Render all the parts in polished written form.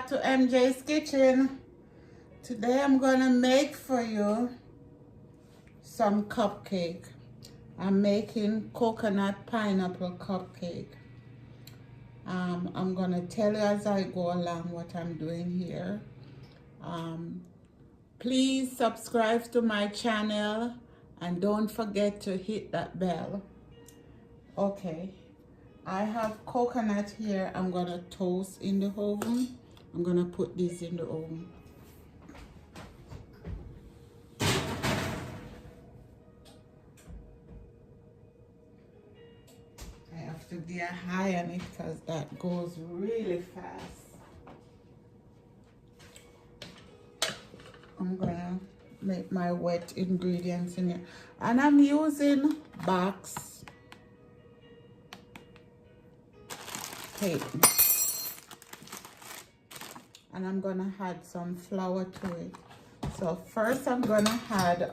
back to MJ's Kitchen. Today I'm gonna make for you some cupcake. I'm making coconut pineapple cupcake. I'm gonna tell you as I go along what I'm doing here. Please subscribe to my channel and don't forget to hit that bell. Okay, I have coconut here. I'm gonna toast in the oven. I'm gonna put this in the oven. I have to be high on it because that goes really fast. I'm gonna make my wet ingredients in here. And I'm using box cake. And I'm gonna add some flour to it. So first I'm gonna add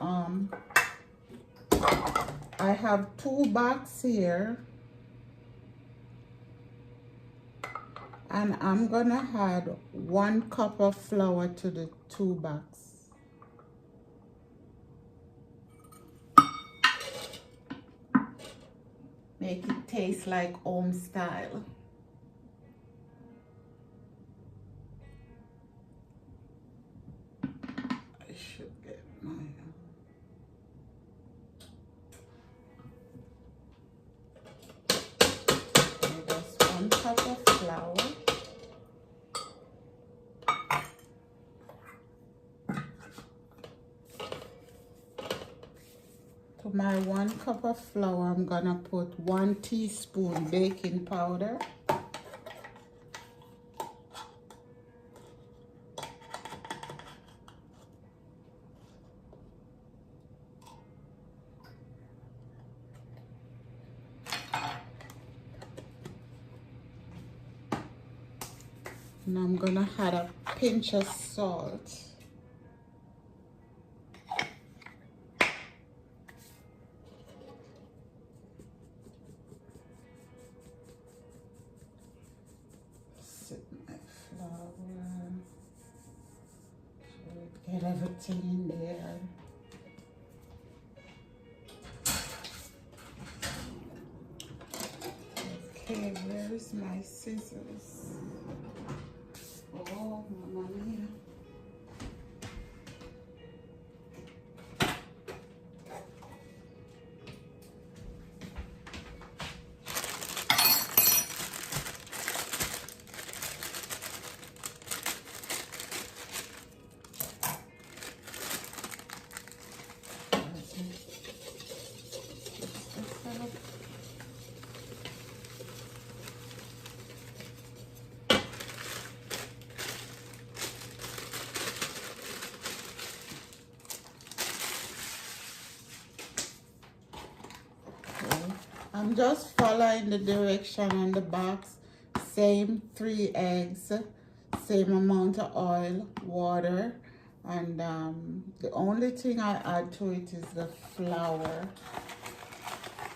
I have 2 boxes here, and I'm gonna add 1 cup of flour to the 2 boxes. Make it taste like home style. I should get my just 1 cup of flour. To my 1 cup of flour, I'm gonna put 1 teaspoon baking powder. And I'm gonna add a pinch of salt. Set my flour. Get everything in there. Okay, where's my scissors? Oh, Mamma Mia. I'm just following the direction on the box. Same 3 eggs, same amount of oil, water, and the only thing I add to it is the flour,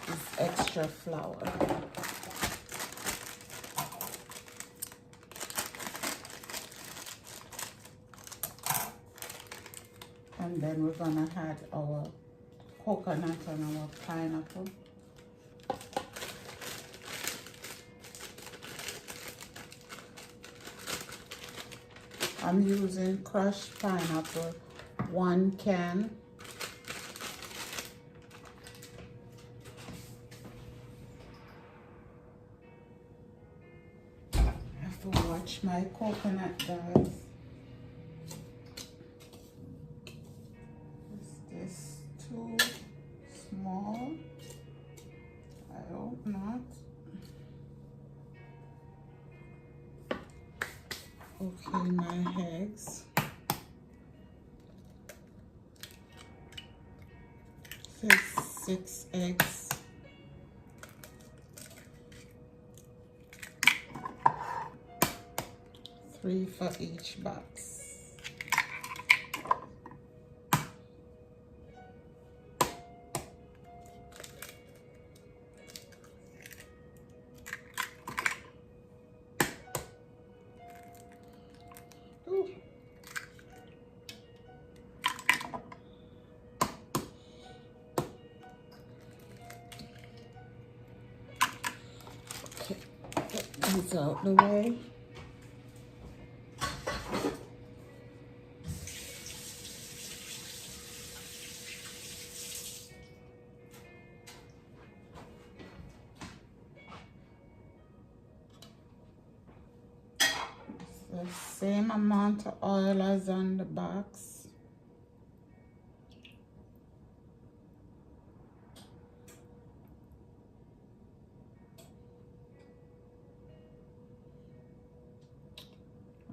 is extra flour. And then we're gonna add our coconut and our pineapple. I'm using crushed pineapple, 1 can. I have to watch my coconut, guys. Is this too small? I hope not. Okay, my eggs. 6 eggs. 3 for each box. these out the way. The same amount of oil as on the box.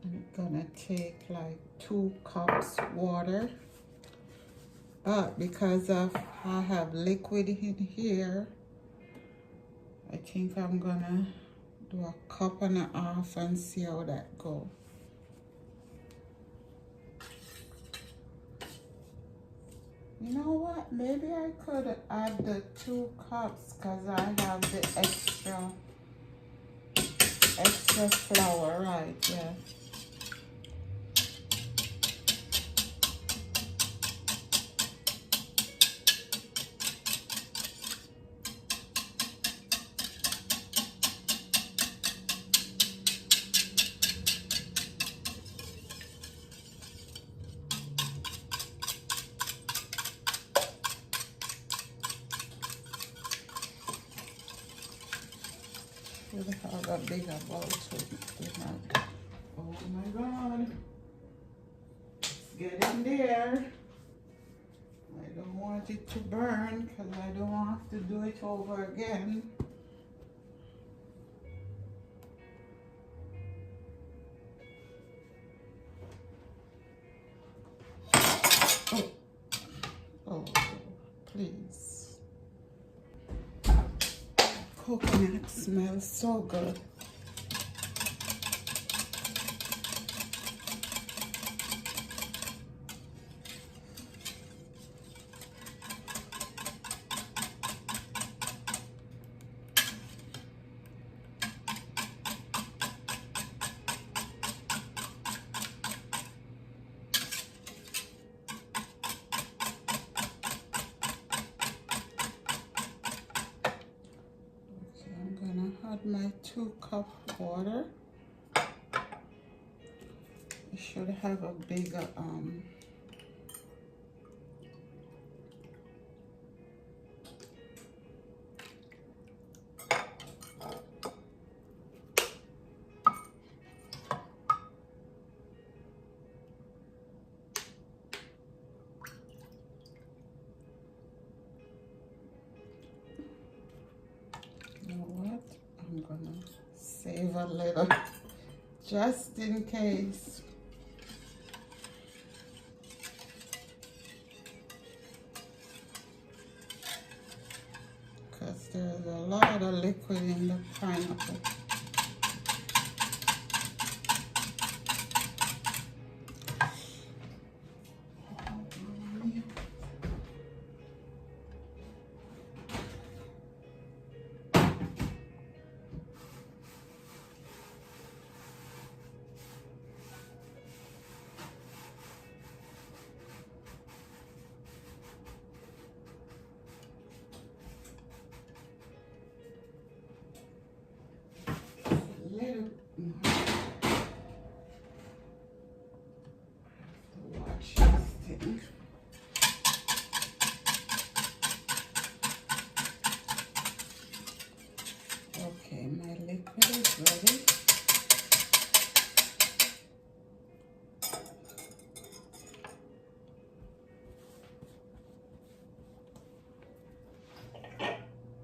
I'm gonna take like 2 cups water, but because I have liquid in here, I think I'm gonna do 1.5 cups and see how that goes. You know what? Maybe I could add the 2 cups because I have the extra flour, right? Yeah. Should have a bigger bowl with my, oh my God. It's getting there. I don't want it to burn because I don't have to do it over again. Oh, oh, please. Coconut smells so good. Add my 2 cups water. I should have a bigger you know what? I'm gonna save a little just in case. Because there's a lot of liquid in the pineapple. Watch this thing. Okay, my liquid is ready.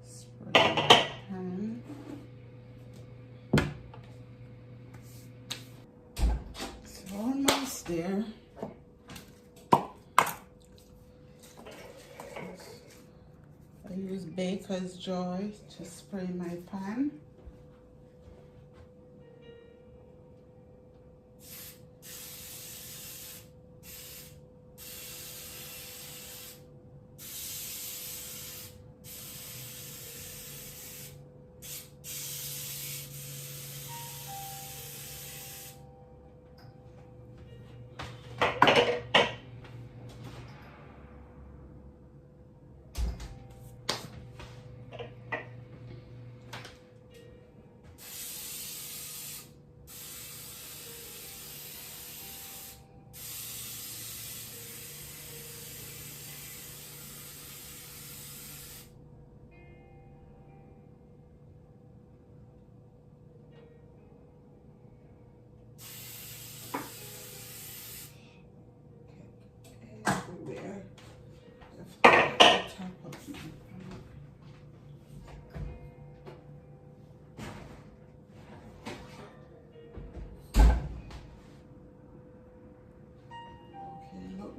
Spray my pan. It's almost there. I use Baker's Joy to spray my pan.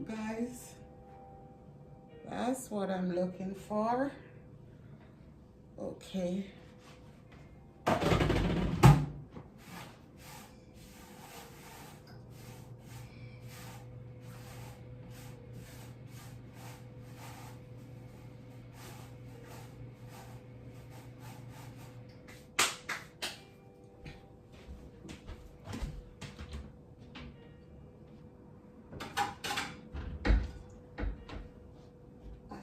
guys, that's what I'm looking for. Okay.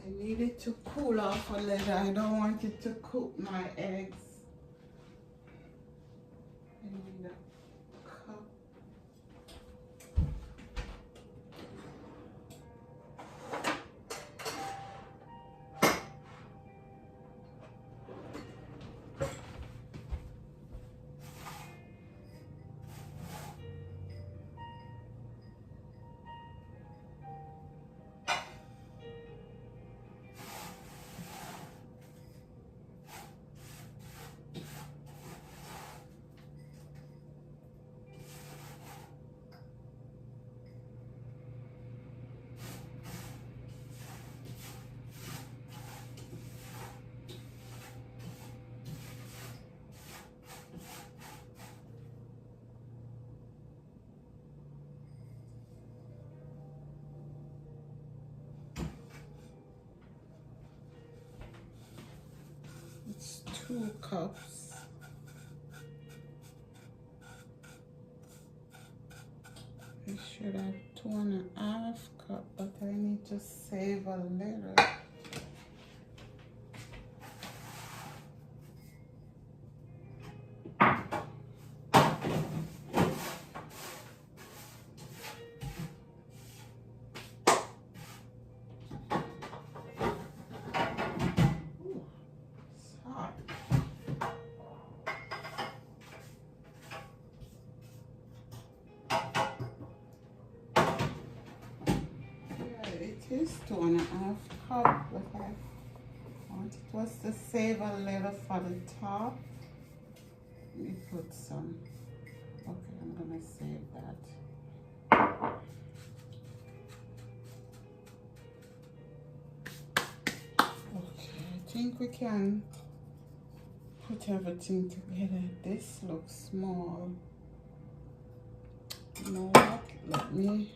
I need it to cool off a little. I don't want it to cook my eggs. I need a cup. It's 2 cups. I should have 2.5 cups, but I need to save a little. It is 2.5 cups, but I want it was to save a little for the top. Let me put some. Okay, I'm gonna save that. Okay, I think we can put everything together. This looks small. You know what? Let me.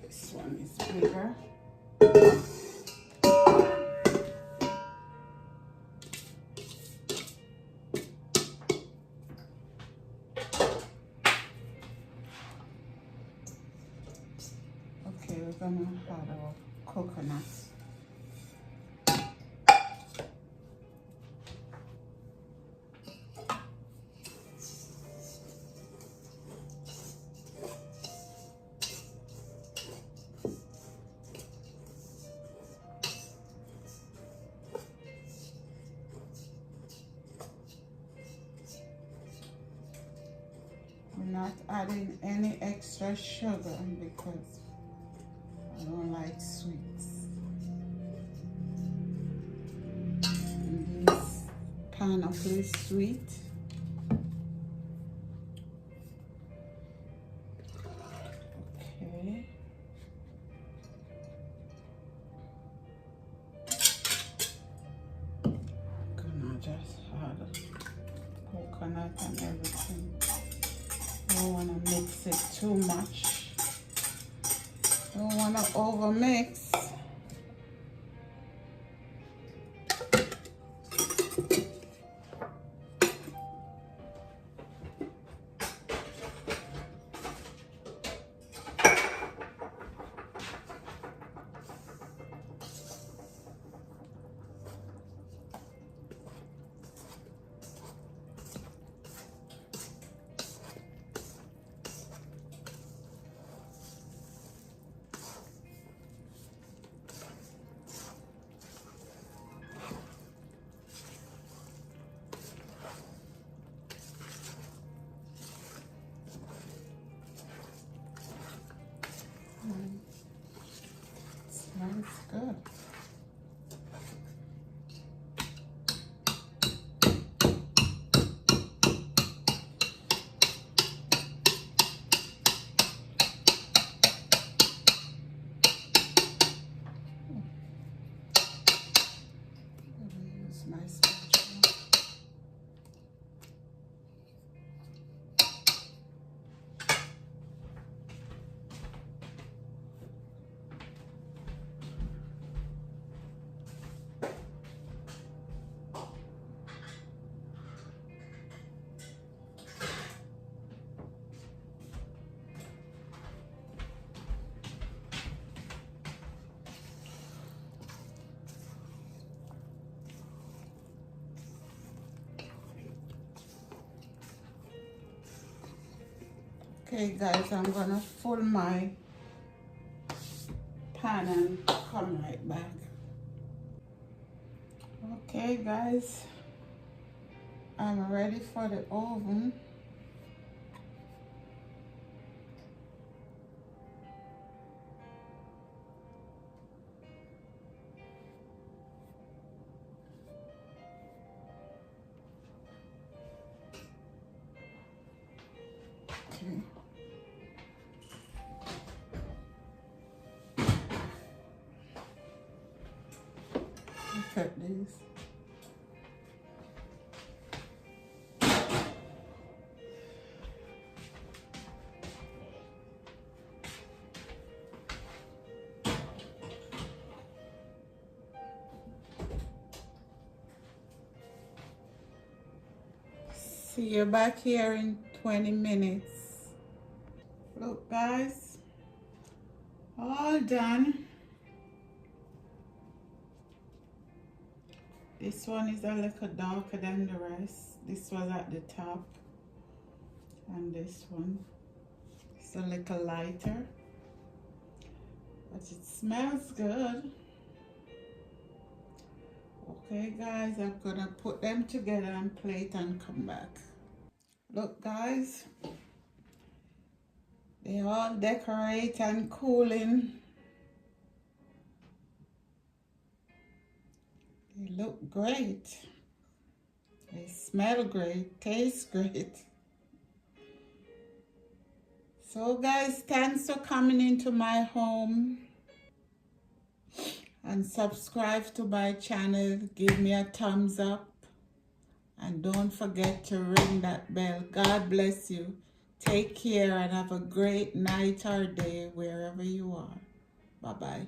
This one is bigger. Okay, we're gonna add our coconuts. We're not adding any extra sugar because I don't like sweets. And this pineapple is sweet. Okay. Gonna just add coconut and everything. Don't want to mix it too much. Don't want to over mix. Okay guys, I'm gonna fill my pan and come right back. Okay guys, I'm ready for the oven. Okay. Look at this. See you back here in 20 minutes. Look guys, all done. This one is a little darker than the rest. This was at the top. And this one is a little lighter. But it smells good. Okay guys, I'm gonna put them together and plate and come back. Look guys, they all decorate and cooling. They look great. They smell great, taste great. So guys, thanks for coming into my home. And subscribe to my channel. Give me a thumbs up. And don't forget to ring that bell. God bless you. Take care and have a great night or day wherever you are. Bye-bye.